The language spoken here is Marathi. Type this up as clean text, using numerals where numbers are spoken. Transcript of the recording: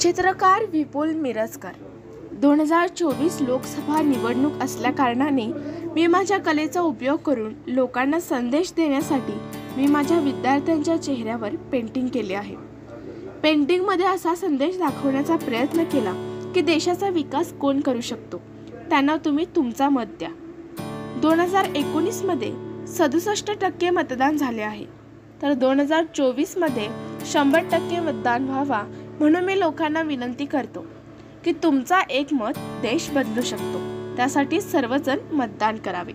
चित्रकार विपुल मिरजकर। 2024 लोकसभा निवडणूक असल्या कारणाने मी माझ्या कलेचा उपयोग करून लोकांना संदेश देण्यासाठी मी माझ्या विद्यार्थ्यांच्या चेहऱ्यावर पेंटिंग केले आहे। पेंटिंगमध्ये असा संदेश दाखवण्याचा प्रयत्न केला की देशाचा विकास कोण करू शकतो, त्यांना तुम्ही तुमचा मत द्या। 2019 मध्ये 67% मतदान झाले आहे, तर 2024 मध्ये 100% मतदान व्हावा म्हणून मी लोकांना विनंती करतो की तुमचा एक मत देश बदलू शकतो, त्यासाठी सर्वजण मतदान करावे।